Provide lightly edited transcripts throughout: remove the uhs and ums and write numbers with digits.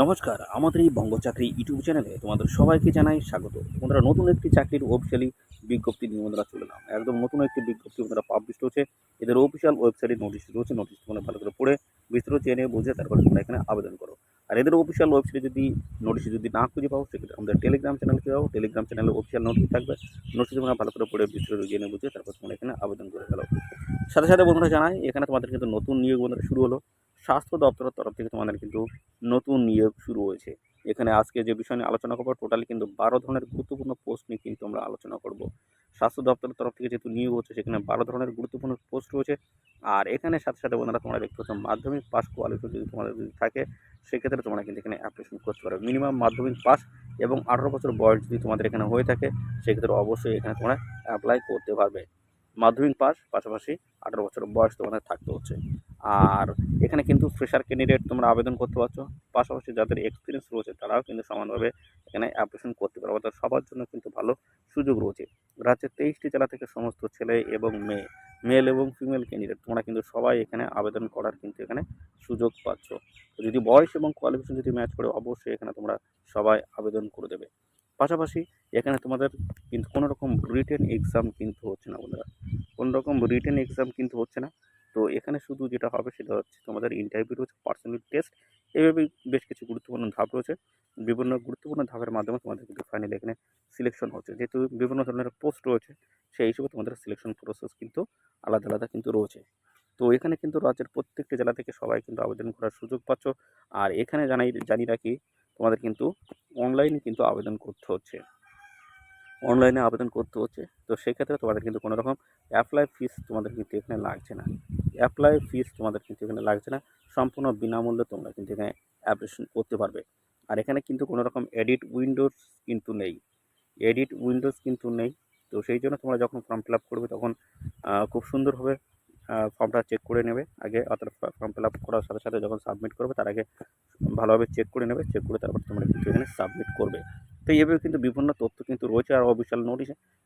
নমস্কার, আমাদের এই বঙ্গ চাকরি ইউটিউব চ্যানেলে তোমাদের সবাইকে জানাই স্বাগত। বন্ধুরা, নতুন একটি চাকরির অফিসিয়ালি বিজ্ঞপ্তি নিয়ে বন্ধুরা চলে এলাম। একদম নতুন একটি বিজ্ঞপ্তি বন্ধুরা পাবলিশ হচ্ছে। এদের অফিসিয়াল ওয়েবসাইটে নোটিশ রয়েছে। নোটিশ তোমরা ভালো করে পড়ে বিস্তারিত জেনে বুঝে তারপরে তোমরা এখানে আবেদন করো। আর এদের অফিসিয়াল ওয়েবসাইটে যদি নোটিশ যদি না খুঁজে পাও, সেক্ষেত্রে আমাদের টেলিগ্রাম চ্যানেলকে যাও। টেলিগ্রাম চ্যানেলে অফিসিয়াল নোটিশ থাকবে। নোটিশ তোমরা ভালো করে পড়ে বিস্তারিত জেনে বুঝে তারপর তোমরা এখানে আবেদন করে ফেলো। সাথে সাথে বন্ধুরা জানাই, এখানে তোমাদের কিন্তু নতুন নিয়োগ বন্ধুরা শুরু হলো। স্বাস্থ্য দপ্তরের তরফ থেকে তোমাদের কিন্তু নতুন নিয়োগ শুরু হয়েছে। এখানে আজকে যে বিষয় নিয়ে আলোচনা করবো, টোটালি কিন্তু 12 ধরনের গুরুত্বপূর্ণ পোস্ট নিয়ে কিন্তু আমরা আলোচনা করব। স্বাস্থ্য দপ্তরের তরফ থেকে যেহেতু নিয়োগ হচ্ছে, সেখানে 12 ধরনের গুরুত্বপূর্ণ পোস্ট রয়েছে। আর এখানে সাথে সাথে বন্ধুরা তোমরা দেখতে পাচ্ছ, মাধ্যমিক পাস কোয়ালিফিকেশন যদি তোমাদের যদি থাকে, সেক্ষেত্রে তোমরা কিন্তু এখানে অ্যাপ্লিকেশন করতে পারো। মিনিমাম মাধ্যমিক পাস এবং 18 বছর বয়স যদি তোমাদের এখানে হয়ে থাকে, সেক্ষেত্রে অবশ্যই এখানে তোমরা অ্যাপ্লাই করতে পারবে। মাধ্যমিক পাস পাশাপাশি 18 বছর বয়স তোমাদের থাকতে হচ্ছে। আর এখানে কিন্তু ফ্রেশার ক্যান্ডিডেট তোমরা আবেদন করতে পারছো। পাশাপাশি যাদের এক্সপিরিয়েন্স রয়েছে তারাও কিন্তু সমানভাবে এখানে অ্যাপ্লিকেশন করতে পারবে। অর্থাৎ সবার জন্য কিন্তু ভালো সুযোগ রয়েছে। রাজ্যের 23টি জেলা থেকে সমস্ত ছেলে এবং মেয়ে, মেল এবং ফিমেল ক্যান্ডিডেট তোমরা কিন্তু সবাই এখানে আবেদন করার কিন্তু এখানে সুযোগ পাচ্ছ। তো যদি বয়স এবং কোয়ালিফিকেশন যদি ম্যাচ করে, অবশ্যই এখানে তোমরা সবাই আবেদন করে দেবে। পাশাপাশি এখানে তোমাদের কিন্তু কোনো রকম রিটেন এক্সাম কিন্তু হচ্ছে না বন্ধুরা, কোনো রকম রিটেন এক্সাম কিন্তু হচ্ছে না। তো এখানে শুধু যেটা হবে সেটা হচ্ছে তোমাদের ইন্টারভিউ রয়েছে, পার্সোনালিটি টেস্ট, এভাবে বেশ কিছু গুরুত্বপূর্ণ ধাপ রয়েছে। বিভিন্ন গুরুত্বপূর্ণ ধাপের মাধ্যমে তোমাদের কিন্তু ফাইনালি এখানে সিলেকশন হচ্ছে। যেহেতু বিভিন্ন ধরনের পোস্ট রয়েছে, সেই হিসেবে তোমাদের সিলেকশন প্রসেস কিন্তু আলাদা আলাদা কিন্তু রয়েছে। তো এখানে কিন্তু রাজ্যের প্রত্যেকটি জেলা থেকে সবাই কিন্তু আবেদন করার সুযোগ পাচ্ছ। আর এখানে জানি রাখি, তোমাদের কিন্তু অনলাইনে কিন্তু আবেদন করতে হচ্ছে। অনলাইনে আবেদন করতে হচ্ছে। তো সেক্ষেত্রে তোমাদের কিন্তু কোনো রকম অ্যাপ্লাই ফিস তোমাদের কিন্তু এখানে লাগছে না। অ্যাপ্লাই ফিস তোমাদের কিন্তু এখানে লাগছে না। সম্পূর্ণ বিনামূল্যে তোমরা কিন্তু এখানে অ্যাপ্লিকেশন করতে পারবে। আর এখানে কিন্তু কোনো রকম এডিট উইন্ডোজ কিন্তু নেই। এডিট উইন্ডোজ কিন্তু নেই। তো সেই জন্য তোমরা যখন ফর্ম ফিল আপ করবে, তখন খুব সুন্দরভাবে ফর্মটা চেক করে নেবে আগে। অর্থাৎ ফর্ম ফিল আপ করার সাথে সাথে যখন সাবমিট করবে, তার আগে ভালোভাবে চেক করে নেবে। চেক করে তারপর তোমরা কিন্তু এখানে সাবমিট করবে। তো এইভাবে কিন্তু বিভিন্ন তথ্য কিন্তু রয়েছে। আর অফিসিয়াল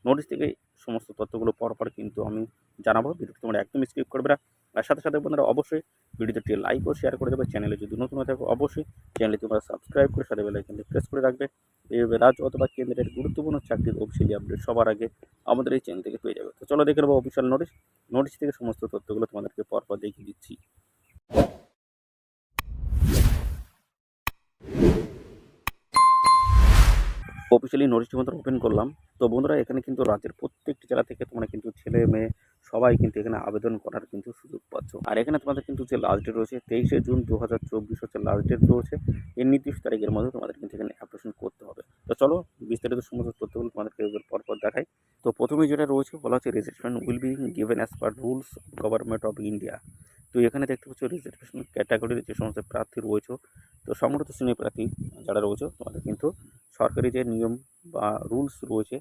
নোটিশ থেকে সমস্ত তথ্যগুলো পরপর কিন্তু আমি জানাবো। ভিডিওটি তোমরা একদম স্কিপ করবে না। আর সাথে সাথে বন্ধুরা অবশ্যই ভিডিওটি লাইক ও শেয়ার করে দেবে। চ্যানেলে যদি নতুন হয়ে থাকো, অবশ্যই চ্যানেলটি তোমরা সাবস্ক্রাইব করে সাথে বেল আইকনটি প্রেস করে রাখবে। এইভাবে রাজ্য অথবা কেন্দ্রের গুরুত্বপূর্ণ চাকরির অফিসিয়ালি আপডেট সবার আগে আমাদের এই চ্যানেল থেকে পেয়ে যাবে। তো চলো দেখে নেবো অফিসিয়াল নোটিশ থেকে সমস্ত তথ্যগুলো তোমাদেরকে পরপর দেখিয়ে দিচ্ছি। অফিসিয়ালি নোটিশটি বন্ধুরা ওপেন করলাম। তো বন্ধুরা, এখানে কিন্তু রাজ্যের প্রত্যেকটি জেলা থেকে তোমরা কিন্তু ছেলে মেয়ে সবাই কিন্তু এখানে আবেদন করার কিন্তু সুযোগ পাচ্ছ। আর এখানে তোমাদের কিন্তু যে লাস্ট ডেট রয়েছে 23শে জুন 2024 হচ্ছে লাস্ট ডেট রয়েছে। এর নির্দিষ্ট তারিখের মধ্যে তোমাদের কিন্তু এখানে অ্যাপ্লিকেশন করতে হবে। তো চলো বিস্তারিত সমস্ত তথ্যগুলো তোমাদেরকে এবার পরপর দেখাই। তো প্রথমে যেটা রয়েছে বলা হচ্ছে, registration will be given as per rules government of India. তো এখানে দেখতে পাচ্ছ রিজার্ভেশন ক্যাটাগরির যে সমস্ত প্রার্থী রয়েছে, তো সংগঠিত শ্রেণীর প্রার্থী যারা রয়েছে, তোমাদের কিন্তু সরকারি যে নিয়ম বা রুলস রয়েছে,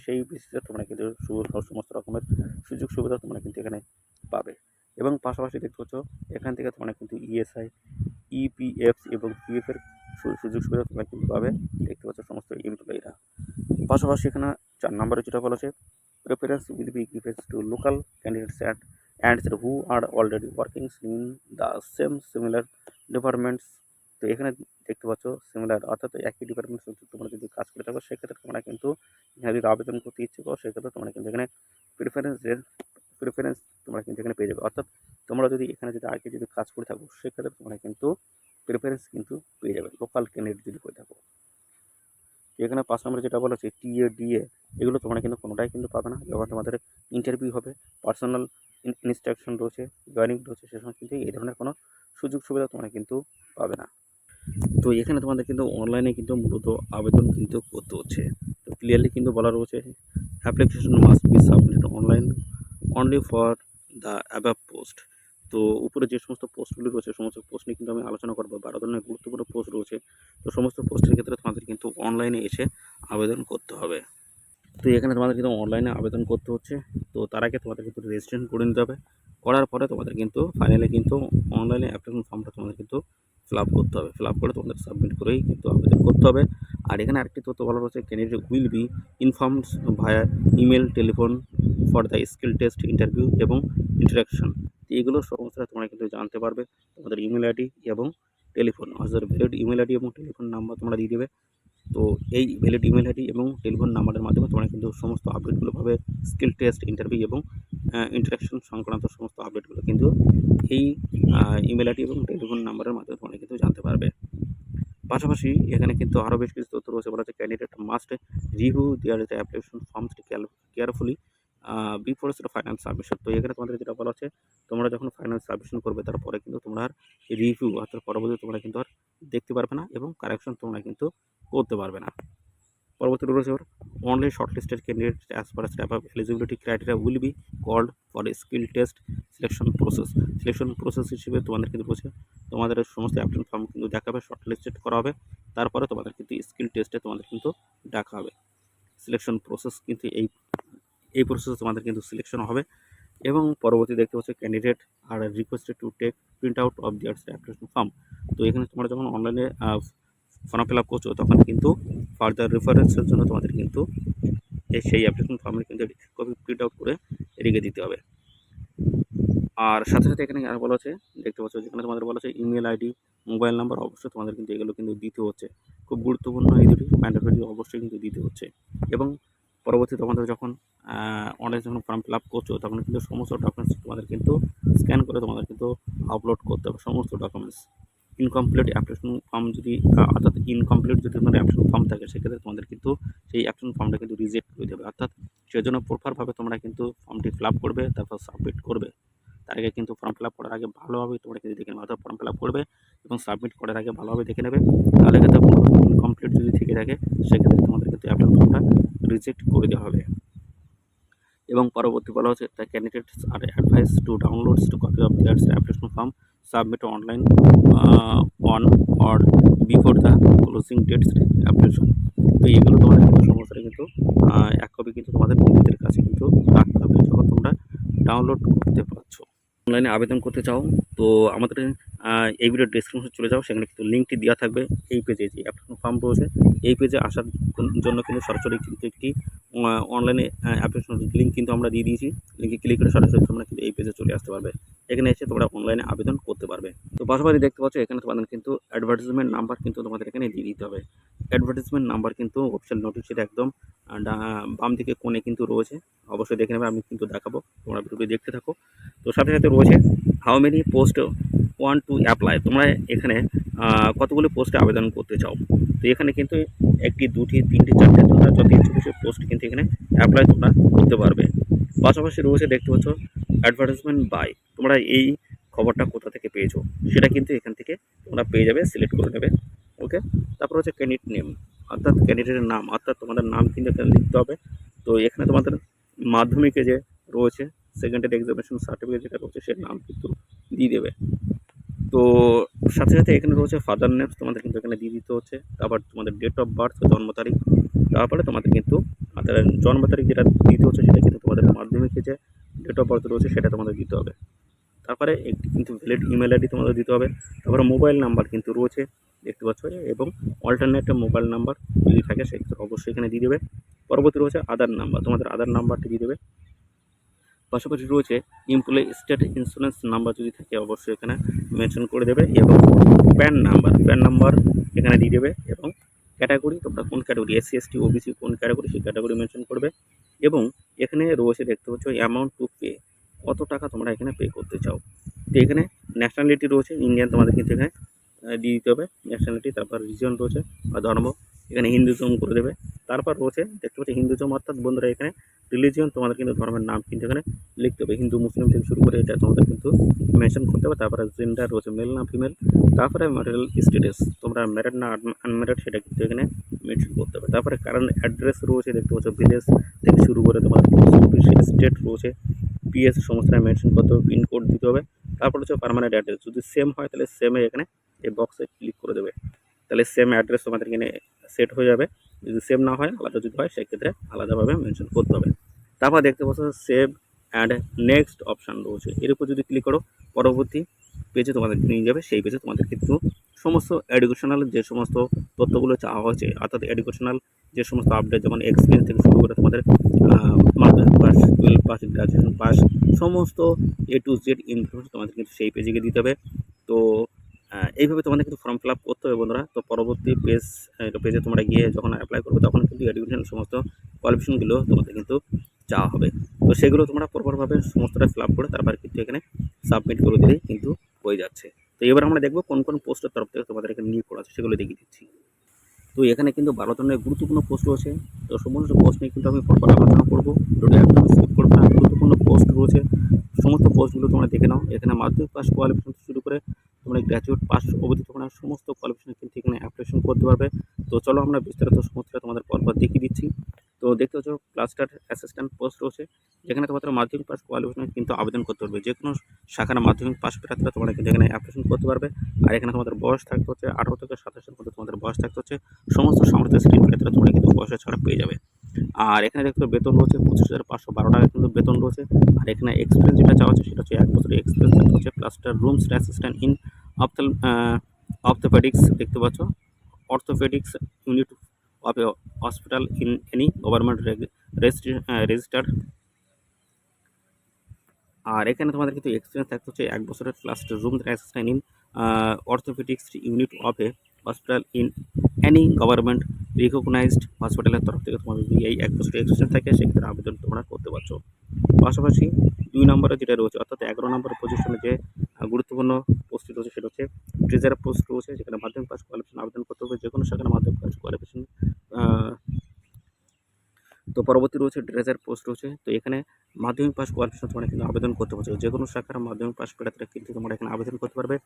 সেই বেসিসে তোমরা কিন্তু সমস্ত রকমের সুযোগ সুবিধা তোমরা কিন্তু এখানে পাবে। এবং পাশাপাশি দেখতে পাচ্ছ, এখান থেকে তোমরা কিন্তু ইএসআই, ইপিএফ এবং পিএফের সুযোগ সুবিধা তোমরা কিন্তু পাবে। দেখতে পাচ্ছ সমস্ত এমপ্লয়িরা। পাশাপাশি এখানে 4 নম্বরে যেটা বলা আছে, preference will be given to local candidates and who are already working in the similar departments. তো এখানে দেখতে পাচ্ছ সিমিলার, অর্থাৎ একই ডিপার্টমেন্ট তোমরা যদি কাজ করে থাকো, সেক্ষেত্রে তোমরা কিন্তু এখানে যদি আবেদন করতে ইচ্ছুক, সেক্ষেত্রে তোমরা কিন্তু এখানে প্রিফারেন্স তোমরা কিন্তু এখানে পেয়ে যাবে। অর্থাৎ তোমরা যদি এখানে যদি আগে যদি কাজ করে থাকো, সেক্ষেত্রে তোমরা কিন্তু প্রিফারেন্স কিন্তু পেয়ে যাবে লোকাল ক্যান্ডিডেট যদি হয়ে থাকো। এখানে 5 নম্বরে যেটা বলা হচ্ছে টিএ, ডিএ, এগুলো তোমরা কিন্তু কোনোটাই কিন্তু পাবে না। যখন তোমাদের ইন্টারভিউ হবে, পার্সোনাল ইনস্ট্রাকশন রয়েছে, জয়েনিং রয়েছে, সে সময় কিন্তু এই ধরনের কোনো সুযোগ সুবিধা তোমরা কিন্তু পাবে না। তো এখানে তোমাদের কিন্তু অনলাইনে কিন্তু মূলত আবেদন কিন্তু করতে হচ্ছে। তো ক্লিয়ারলি কিন্তু বলা রয়েছে, application must be submitted online only for the above post. তো উপরে যে সমস্ত পোস্টগুলি রয়েছে, সমস্ত পোস্ট নিয়ে কিন্তু আমি আলোচনা করবো। 12 ধরনের গুরুত্বপূর্ণ পোস্ট রয়েছে। তো সমস্ত পোস্টের ক্ষেত্রে তোমাদের কিন্তু অনলাইনে এসে আবেদন করতে হবে। তো এখানে তোমাদের কিন্তু অনলাইনে আবেদন করতে হচ্ছে। তো তার আগে তোমাদের কিন্তু রেজিস্ট্রেশন করে নিতে হবে। করার পরে তোমাদের কিন্তু ফাইনালি কিন্তু অনলাইনে অ্যাপ্লিকেশন ফর্মটা তোমাদের কিন্তু ফিল আপ করতে হবে। ফিল আপ করে তোমাদের সাবমিট করেই কিন্তু আবেদন করতে হবে। আর এখানে আরেকটি তথ্য বলা রয়েছে, candidate will be informed via email, telephone for the skill test, interview এবং ইন্টারাকশন। তো এগুলো সমস্ত তোমরা কিন্তু জানতে পারবে তোমাদের ইমেল আইডি এবং টেলিফোন অর্থাৎ ভ্যালিড ইমেল আইডি এবং টেলিফোন নাম্বার তোমরা দিয়ে দেবে। তো এই ভ্যালিড ইমেল আইডি এবং টেলিফোন নাম্বারের মাধ্যমে তোমরা কিন্তু সমস্ত আপডেটগুলো পাবে, স্কিল টেস্ট, ইন্টারভিউ এবং ইন্টারাকশন সংক্রান্ত সমস্ত আপডেটগুলো কিন্তু এই ইমেল আইডি এবং টেলিফোন নাম্বারের মাধ্যমে তোমরা কিন্তু জানতে পারবে। পাশাপাশি এখানে কিন্তু আরও বেশ কিছু তথ্য রয়েছে। বলা হচ্ছে candidate must review their application forms carefully before final submission. তো এখানে তোমাদের যেটা বলা হচ্ছে, তোমরা যখন ফাইনাল সাবমিশন করবে তারপরে কিন্তু তোমরা আর রিভিউ অর্থাৎ পরবর্তী তোমরা কিন্তু আর দেখতে পারবে না এবং কারেকশন তোমরা কিন্তু করতে পারবে না। পরবর্তী রয়েছে only shortlisted candidate as per step of eligibility criteria will be called for a skill test selection process. Selection process হিসেবে তোমাদের কিন্তু রয়েছে, তোমাদের সমস্ত অ্যাপ্লিকেশন ফর্ম কিন্তু দেখাবে, শর্টলিস্টেড করা হবে, তারপরে তোমাদের কিন্তু স্কিল টেস্টে তোমাদের কিন্তু ডাকা হবে। সিলেকশন প্রসেস কিন্তু এই প্রসেসে তোমাদের কিন্তু সিলেকশন হবে এবং পরবর্তী দেখতে পাচ্ছ candidate are requested to take print out of their application form. তো এখানে তোমরা যখন অনলাইনে ফর্ম ফিল আপ করছো তখন কিন্তু ফার্দার রেফারেন্সের জন্য তোমাদের কিন্তু সেই অ্যাপ্লিকেশন ফর্মের কিন্তু কপি প্রিন্ট আউট করে রেখে দিতে হবে। আর সাথে সাথে এখানে আর বলা হচ্ছে, দেখতে পাচ্ছ যেখানে তোমাদের বলা হচ্ছে ইমেল আইডি, মোবাইল নাম্বার অবশ্যই তোমাদের কিন্তু এগুলো কিন্তু দিতে হচ্ছে, খুব গুরুত্বপূর্ণ এই দুটি ম্যান্ডেটরি অবশ্যই কিন্তু দিতে হচ্ছে। এবং পরবর্তী তোমাদের যখন অনলাইনে যখন ফর্ম ফিল আপ করছো তখন কিন্তু সমস্ত ডকুমেন্টস তোমাদের কিন্তু স্ক্যান করে তোমাদের কিন্তু আপলোড করতে হবে সমস্ত ডকুমেন্টস। ইনকমপ্লিট অ্যাপ্লিকেশন ফর্ম যদি অর্থাৎ ইনকমপ্লিট যদি তোমাদের অ্যাপ্লিকেশন ফর্ম থাকে সেক্ষেত্রে তোমাদের কিন্তু সেই অ্যাপ্লিকেশন ফর্মটা কিন্তু রিজেক্ট করে দেবে। অর্থাৎ সেজন্য প্রপারভাবে তোমরা কিন্তু ফর্মটি ফিল আপ করবে, তারপর সাবমিট করবে। তার আগে কিন্তু ফর্ম ফিল আপ করার আগে ভালোভাবে তোমরা কিন্তু দেখে নেবে, অর্থাৎ ফর্ম ফিল আপ করবে এবং সাবমিট করার আগে ভালোভাবে দেখে নেবে, তাহলে কিন্তু ইনকমপ্লিট যদি থেকে থাকে সেক্ষেত্রে তোমাদের কিন্তু অ্যাপ্লিকেশন ফর্মটা রিজেক্ট করে দেওয়া হবে। এবং পরবর্তী বলা হচ্ছে the candidates are advise to downloads to copy of their application form submit online on or before the closing dates application. তো এইগুলো তোমাদের কিন্তু সমস্যাটা কিন্তু এক কপি কিন্তু তোমাদের নিজেদের কাছে কিন্তু রাখতে হবে যখন তোমরা ডাউনলোড করতে পারছো। অনলাইনে আবেদন করতে চাও তো আমাদের এই ভিডিও ডেসক্রিপশনে চলে যাও, সেখানে কিন্তু লিঙ্কটি দেওয়া থাকবে। এই পেজে যে অ্যাপ্লিকেশন ফর্ম রয়েছে এই পেজে আসার জন্য কিন্তু সরাসরি কিন্তু একটি অনলাইনে অ্যাপ্লিকেশন লিঙ্ক কিন্তু আমরা দিয়ে দিয়েছি। লিঙ্কে ক্লিক করে সরাসরি তোমরা কিন্তু এই পেজে চলে আসতে পারবে, এখানে এসে তোমরা অনলাইনে আবেদন করতে পারবে। তো পাশাপাশি দেখতে পাচ্ছ এখানে তোমাদের কিন্তু অ্যাডভার্টাইজমেন্ট নাম্বার কিন্তু তোমাদের এখানে দিয়ে দিতে হবে। অ্যাডভার্টাইজমেন্ট নাম্বার কিন্তু অফিসিয়াল নোটিশের একদম বাম দিকে কোণে কিন্তু রয়েছে, অবশ্যই দেখে নেবে, আমি কিন্তু দেখাবো, তোমরা ভিডিওটি দেখতে থাকো। তো সাথে সাথে রয়েছে how many post want to apply, তোমরা এখানে কতগুলো পোস্টে আবেদন করতে চাও। তো এখানে কিন্তু একটি, দুটি, তিনটি, চারটে, তোমরা যত ইচ্ছে খুশি পোস্ট কিন্তু এখানে অ্যাপ্লাই তোমরা করতে পারবে। পাশাপাশি রয়েছে দেখতে পাচ্ছ অ্যাডভার্টাইজমেন্ট বাই, তোমরা এই খবরটা কোথা থেকে পেয়েছো সেটা কিন্তু এখান থেকে তোমরা পেয়ে যাবে, সিলেক্ট করে নেবে। ওকে, তারপর হচ্ছে ক্যান্ডিডেট নেম, অর্থাৎ ক্যান্ডিডেটের নাম, অর্থাৎ তোমাদের নাম কিন্তু এখানে লিখতে হবে। তো এখানে তোমাদের মাধ্যমিকে যে রয়েছে সেকেন্ডারি এক্সামিনেশন সার্টিফিকেট যেটা রয়েছে সেই নাম কিন্তু দিয়ে দেবে। তো সাথে সাথে এখানে রয়েছে ফাদার নেমস, তোমাদের কিন্তু এখানে দিয়ে দিতে হচ্ছে। তারপর তোমাদের ডেট অফ বার্থ, জন্ম তারিখ, তারপরে তোমাদের কিন্তু জন্ম তারিখ যেটা দিতে হচ্ছে সেটা কিন্তু তোমাদের মাধ্যমিকে যে ডেট অফ বার্থ রয়েছে সেটা তোমাদের দিতে হবে। তারপরে একটি কিন্তু ভ্যালিড ইমেল আইডি তোমাদের দিতে হবে। তারপরে মোবাইল নাম্বার কিন্তু রয়েছে দেখতে পাচ্ছ, এবং অল্টারনেট মোবাইল নাম্বার যদি থাকে সেক্ষেত্রে অবশ্যই এখানে দিয়ে দেবে। পরবর্তী রয়েছে আধার নাম্বার, তোমাদের আধার নাম্বারটি দিয়ে দেবে। পাশাপাশি রয়েছে এমপ্লয়ি স্টেট ইন্স্যুরেন্স নাম্বার যদি থাকে অবশ্যই এখানে মেনশন করে দেবে, এবং প্যান নাম্বার এখানে দিয়ে দেবে, এবং ক্যাটাগরি তোমরা কোন ক্যাটাগরি, এসসি এসটি ওবিসি কোন ক্যাটাগরি সেই ক্যাটাগরি মেনশন করবে। এবং এখানে রয়েছে দেখতে পাচ্ছ অ্যামাউন্ট টু পে, কত টাকা তোমরা এখানে পে করতে চাও। তো এখানে ন্যাশনালিটি রয়েছে ইন্ডিয়ান, তোমাদের কিন্তু এখানে দিয়ে দিতে হবে ন্যাশনালিটি। তারপর রিজন রয়েছে বা ধর্ম, এখানে হিন্দুজম করে দেবে। তারপর রয়েছে দেখতে পাচ্ছি হিন্দুজম, অর্থাৎ বন্ধুরা এখানে রিলিজিয়ন তোমাদের কিন্তু ধর্মের নাম কিন্তু এখানে লিখতে হবে, হিন্দু মুসলিম থেকে শুরু করে এটা তোমাদের কিন্তু মেনশন করতে হবে। তারপরে জেন্ডার রয়েছে মেল না ফিমেল, তারপরে ম্যারিটাল স্ট্যাটাস, তোমরা ম্যারিড না আনম্যারিড সেটা কিন্তু এখানে মেনশন করতে হবে। তারপরে কারেন্ট অ্যাড্রেস রয়েছে দেখতে পাচ্ছ, ভিলেজ থেকে শুরু করে তোমার স্টেট রয়েছে, পিএস সমস্ত মেনশন করতে হবে, পিনকোড দিতে হবে। তারপর হচ্ছে পার্মানেন্ট অ্যাড্রেস, যদি সেম হয় তাহলে সেমে এখানে এই বক্সে ক্লিক করে দেবে, তাহলে সেম অ্যাড্রেস তোমাদের এখানে সেট হয়ে যাবে। যদি সেম না হয়, আলাদা যদি হয় সেক্ষেত্রে আলাদাভাবে মেনশন করতে হবে। তারপর দেখতে পাচ্ছ সেভ অ্যান্ড নেক্সট অপশান রয়েছে, এর উপর যদি ক্লিক করো পরবর্তী পেজে তোমাদের নিয়ে যাবে। সেই পেজে তোমাদের কিন্তু সমস্ত এডুকেশনাল যে সমস্ত তথ্যগুলো চাওয়া হয়েছে, অর্থাৎ এডুকেশনাল যে সমস্ত আপডেট, যেমন এক্সপিরিয়েন্স থেকে শুরু করে তোমাদের মাধ্যমিক পাস, 12 পাস, গ্রাজুয়েশন পাস, সমস্ত A to Z ইনফরমেশন তোমাদের কিন্তু সেই পেজে গিয়ে দিতে হবে। তো এইভাবে তোমাদের কিন্তু ফর্ম ফিল আপ করতে হবে বন্ধুরা। তো পরবর্তী পেজে তোমরা গিয়ে যখন অ্যাপ্লাই করবে তখন কিন্তু এডুকেশন সমস্ত কোয়ালিফিকেশনগুলো তোমাদের কিন্তু চাওয়া হবে। তো সেগুলো তোমরা পরপরভাবে সমস্তটা ফিল আপ করে তারপর কিন্তু এখানে সাবমিট করে দিলেই কিন্তু হয়ে যাচ্ছে। তো এবার আমরা দেখবো কোন কোন পোস্টের তরফ থেকে তোমাদের এখানে নিয়োগ করা আছে সেগুলো দেখিয়ে দিচ্ছি। তো এখানে কিন্তু 12 ধরনের গুরুত্বপূর্ণ পোস্ট রয়েছে। তো সমস্ত পোস্ট নিয়ে কিন্তু আমি পরপর আলোচনা করবো, ভিডিওটি একদম স্কিপ করবে না। গুরুত্বপূর্ণ পোস্ট রয়েছে, সমস্ত পোস্টগুলো তোমরা দেখে নাও। এখানে মাধ্যমিক পাস কোয়ালিফিকেশন থেকে শুরু করে তোমরা গ্র্যাজুয়েট পাস অবধি তোমরা সমস্ত কোয়ালিফিকেশন কিন্তু এখানে অ্যাপ্লিকেশন করতে পারবে। তো চলো আমরা বিস্তারিত সমস্তটা তোমাদের পরপর দেখিয়ে দিচ্ছি। তো দেখতে পাচ্ছ ক্লাস্টার অ্যাসিস্ট্যান্ট পোস্ট রয়েছে, যেখানে তোমাদের মাধ্যমিক পাস কোয়ালিফিকেশন কিন্তু আবেদন করতে পারবে। যে কোনো শাখার মাধ্যমিক পাস প্রার্থীরা তোমরা কিন্তু এখানে অ্যাপ্লিকেশন করতে পারবে। আর এখানে তোমাদের বয়স থাকতে হচ্ছে 18 থেকে 27 এর মধ্যে তোমাদের বয়স থাকতে হচ্ছে। সমস্ত সংস্থা স্ক্রিন ক্ষেত্রে তোমরা কিন্তু বয়সের ছাড়া পেয়ে যাবে। আর এখানে দেখতে বেতন রয়েছে 25,512 টাকা কিন্তু বেতন রয়েছে। আর এখানে এক্সপিরিয়েন্স যেটা চাওয়া হচ্ছে সেটা হচ্ছে 1 বছরের এক্সপিরিয়েন্স থাকতে হচ্ছে। Cluster rooms assistant in orthopaedics দেখতে পাচ্ছ, orthopaedics unit of a hospital in any government registered. আর এখানে তোমাদের কিন্তু এক্সপিরিয়েন্স থাকতে হচ্ছে 1 বছরের cluster room assistant in orthopaedics unit of a hospital in any government recognised হসপিটালের তরফ থেকে তোমাদের যদি এই 1 বছরের এক্সপিরিয়েন্স থাকে সেক্ষেত্রে আবেদন তোমরা করতে পারছো। পাশাপাশি 2 নম্বরে যেটা রয়েছে অর্থাৎ 11 নম্বর পজিশনে যে গুরুত্বপূর্ণ পোস্টটি রয়েছে সেটা হচ্ছে ট্রেজারার পোস্ট রয়েছে, যেখানে মাধ্যমিক পাস কোয়ালিফিকেশন আবেদন করতে হবে। যে কোনো শাখার মাধ্যমিক পাস কোয়ালিফিকেশন। তো পরবর্তী রয়েছে ট্রেজারার পোস্ট রয়েছে। তো এখানে মাধ্যমিক পাস কোয়ালিফিকেশন তোমরা কিন্তু আবেদন করতে পারছো। যে কোনো শাখার মাধ্যমিক পাস প্রার্থীরা কিন্তু তোমরা এখানে আবেদন করতে পারবে।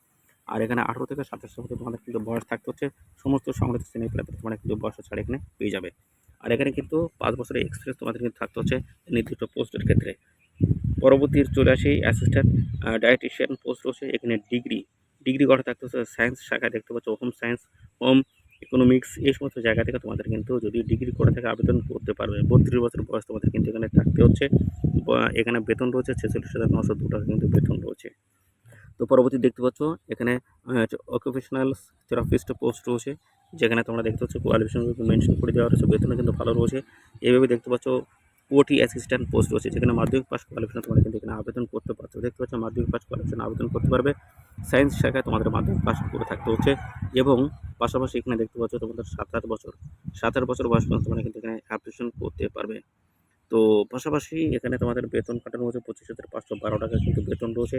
আর এখানে 18 থেকে 27 মধ্যে তোমাদের কিন্তু বয়স থাকতে হচ্ছে। সমস্ত সংরক্ষিত শ্রেণীর প্রার্থীরা তোমরা কিন্তু বয়সের ছাড় এখানে পেয়ে যাবে। আর এখানে কিন্তু 5 বছরের এক্সপিরিয়েন্স তোমাদের কিন্তু থাকতে হচ্ছে নির্দিষ্ট পোস্টের ক্ষেত্রে। পরবর্তী চলে আসি অ্যাসিস্ট্যান্ট ডায়েটিশিয়ান পোস্ট রয়েছে। এখানে ডিগ্রি করা থাকতে হচ্ছে সায়েন্স শাখায় দেখতে পাচ্ছ, হোম সায়েন্স, হোম ইকোনমিক্স এই সমস্ত জায়গা থেকে তোমাদের কিন্তু যদি ডিগ্রি করে থাকে আবেদন করতে পারবে। 32 বছর বয়স তোমাদের কিন্তু এখানে থাকতে হচ্ছে। এখানে বেতন রয়েছে 46,902 টাকা কিন্তু বেতন রয়েছে। তো পরবর্তী দেখতে পাচ্ছ এখানে অকুপেশনাল থেরাপিস্ট পোস্ট রয়েছে, যেখানে তোমরা দেখতে পাচ্ছ কোয়ালিফিকেশন মেনশন করে দেওয়া রয়েছে, বেতন কিন্তু ভালো রয়েছে। এইভাবে দেখতে পাচ্ছ ওটি অ্যাসিস্ট্যান্ট পোস্ট রয়েছে, যেখানে মাধ্যমিক পাস কোয়ালিফিকেশন তোমরা কিন্তু এখানে আবেদন করতে পারছো। দেখতে পাচ্ছ মাধ্যমিক পাস কোয়ালিফিকেশন আবেদন করতে পারবে। সায়েন্স শাখায় তোমাদের মাধ্যমিক পাস করে থাকতে হচ্ছে। এবং পাশাপাশি এখানে দেখতে পাচ্ছ তোমাদের 7 বছর বয়স পর্যন্ত তোমরা কিন্তু এখানে অ্যাপ্লিকেশন করতে পারবে। তো পাশাপাশি এখানে তোমাদের বেতন কাটানো হচ্ছে 25,512 টাকা কিন্তু বেতন রয়েছে।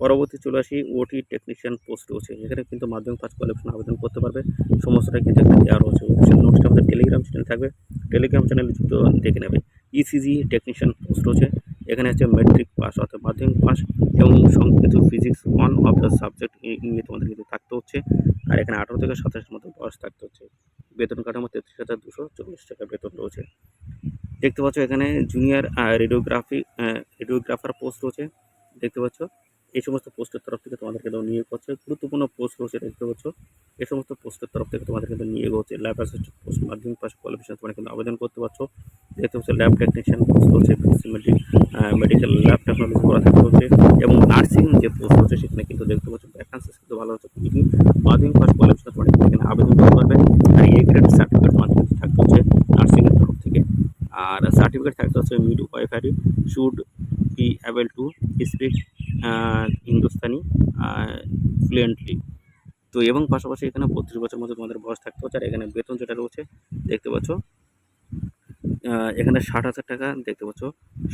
পরবর্তী চলে আসি ওটি টেকনিশিয়ান পোস্ট রয়েছে, এখানে কিন্তু মাধ্যমিক পাস কোয়ালিফিকেশন আবেদন করতে পারবে। সমস্তটা কিন্তু এখানে দেওয়া রয়েছে। অফিসিয়াল নোটসটা আমাদের টেলিগ্রাম চ্যানেল থাকবে, টেলিগ্রাম চ্যানেলে যুক্ত দেখে নেবে। ইসিজি টেকনিশিয়ান পোস্ট রয়েছে, এখানে হচ্ছে মেট্রিক পাস অর্থাৎ মাধ্যমিক পাস এবং Sanskrit physics one of the subject নিয়ে তোমাদের কিন্তু থাকতে হচ্ছে। আর এখানে 18 থেকে 27 মতো বয়স থাকতে হচ্ছে। বেতন কাঠামো 33,240 টাকা বেতন রয়েছে। দেখতে পাচ্ছ এখানে জুনিয়র রেডিওগ্রাফার পোস্ট রয়েছে, দেখতে পাচ্ছ এই সমস্ত পোস্টের তরফ থেকে তোমাদের কিন্তু নিয়োগ হচ্ছে। গুরুত্বপূর্ণ পোস্ট রয়েছে দেখতে পাচ্ছ, এই সমস্ত পোস্টের তরফ থেকে তোমাদের কিন্তু নিয়োগ হচ্ছে। ল্যাব অ্যাসিস্ট্যান্ট পোস্ট মাধ্যমিক পাস কোয়ালিফিকেশন তোমরা কিন্তু আবেদন করতে পারছো। দেখতে পাচ্ছ ল্যাব টেকনিশিয়ান পোস্ট রয়েছে, মেডিকেল ল্যাব টেকনোলজি করা থাকতে হচ্ছে। এবং নার্সিং যে পোস্ট রয়েছে সেখানে কিন্তু দেখতে পাচ্ছ ভ্যাকান্সি কিন্তু ভালো হচ্ছে। তুমি মাধ্যমিক পাস কোয়ালিফিকেশন তোমরা কিন্তু এখানে আবেদন করতে পারবে। আর এ গ্রেড সার্টিফিকেট তোমাদের কিন্তু থাকতে হচ্ছে নার্সিংয়ের তরফ থেকে। আর সার্টিফিকেট থাকতে হচ্ছে midwifery should be able to speak Hindustani fluently. তো এবং পাশাপাশি এখানে 32 বছর মধ্যে তোমাদের বয়স থাকতে হচ্ছে। আর এখানে বেতন যেটা রয়েছে দেখতে পাচ্ছ এখানে 60,000 টাকা দেখতে পাচ্ছ,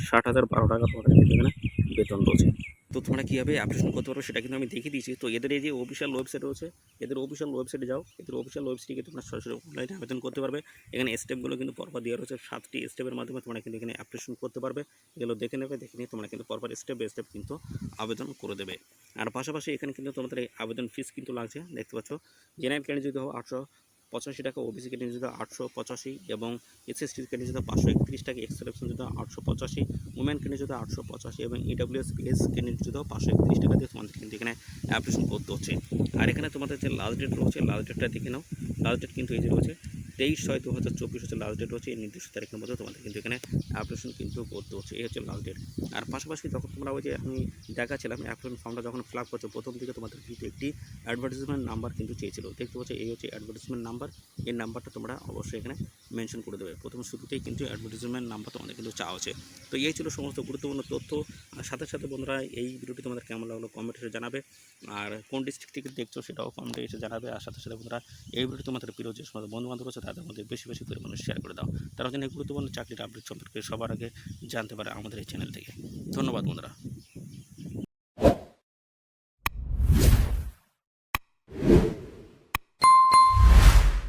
60,012 টাকা তোমাদের কিন্তু এখানে বেতন রয়েছে। তো তোমরা কীভাবে অ্যাপ্লিকেশন করতে পারো সেটা কিন্তু আমি দেখিয়ে দিয়েছি। তো এদের এই যে অফিসিয়াল ওয়েবসাইট রয়েছে, এদের অফিসিয়াল ওয়েবসাইটে যাও, এদের অফিসিয়াল ওয়েবসাইটে তোমরা সরাসরি অনলাইনে আবেদন করতে পারবে। এখানে স্টেপগুলো কিন্তু পরপর দেওয়া রয়েছে, 7টি স্টেপের মাধ্যমে তোমরা কিন্তু এখানে অ্যাপ্লিকেশন করতে পারবে। এগুলো দেখে নেবে, দেখে নিয়ে তোমরা কিন্তু পরপর স্টেপ বাই স্টেপ কিন্তু আবেদন করে দেবে। আর পাশাপাশি এখানে কিন্তু তোমাদের এই আবেদন ফিস কিন্তু লাগছে, দেখতে পাচ্ছ জেনারেল ক্যান্ডিডেট যদি হও 885 টাকা, ওবিসি ক্যান্ডিডেট যদি 885 এবং এসএসটি ক্যান্ডিডেট যদি 531 টাকা, এক্স সিলেকশন যদি 885, উমেন ক্যান্ডিডেট যদি 885 এবং ইডব্লিউএস ক্যান্ডিডেট যদি 531 টাকা দিয়ে তোমাদের কিন্তু এখানে অ্যাপ্লিকেশন করতে হচ্ছে। আর এখানে তোমাদের যে লাস্ট ডেট রয়েছে, লাস্ট ডেটটা দেখে নাও। লাস্ট ডেট কিন্তু এই যে রয়েছে 23/6/2024 হচ্ছে লাস্ট ডেট রয়েছে। এই নির্দিষ্ট তারিখের মধ্যে তোমাদের কিন্তু এখানে অ্যাপ্লিকেশন কিন্তু করতে হচ্ছে, এই হচ্ছে লাস্ট ডেট। আর পাশাপাশি যখন তোমরা ওই যে আমি দেখাচ্ছিলাম অ্যাপ্লিকেশন ফর্মটা যখন ফিল আপ করছো, প্রথম দিকে তোমাদের কিন্তু একটি অ্যাডভার্টাইজমেন্ট নাম্বার কিন্তু চেয়েছিল, দেখতে পাচ্ছ এই হচ্ছে অ্যাডভার্টাইজমেন্ট নাম্বার। এই নাম্বারটা তোমরা অবশ্যই এখানে মেনশন করে দেবে। প্রথম শুরুতেই কিন্তু অ্যাডভার্টাইজমেন্ট নাম্বার তোমাদের কিন্তু চাওয়া হচ্ছে। তো এই ছিল সমস্ত গুরুত্বপূর্ণ তথ্য। আর সাথে সাথে বন্ধুরা এই ভিডিওটি তোমাদের কেমন লাগলো কমেন্টে জানাবে। আর কোন ডিস্ট্রিক্ট থেকে দেখছো সেটাও কমেন্টে এসে জানাবে। আর সাথে সাথে বন্ধুরা এই ভিডিও তোমাদের প্রিয় যে সমস্ত বন্ধুবান্ধব আছে তাদের মধ্যে বেশি বেশি পরিমাণে শেয়ার করে দাও, তারা যেন এই গুরুত্বপূর্ণ চাকরির আপডেট সম্পর্কে সবার আগে জানতে পারে আমাদের এই চ্যানেল থেকে। ধন্যবাদ বন্ধুরা।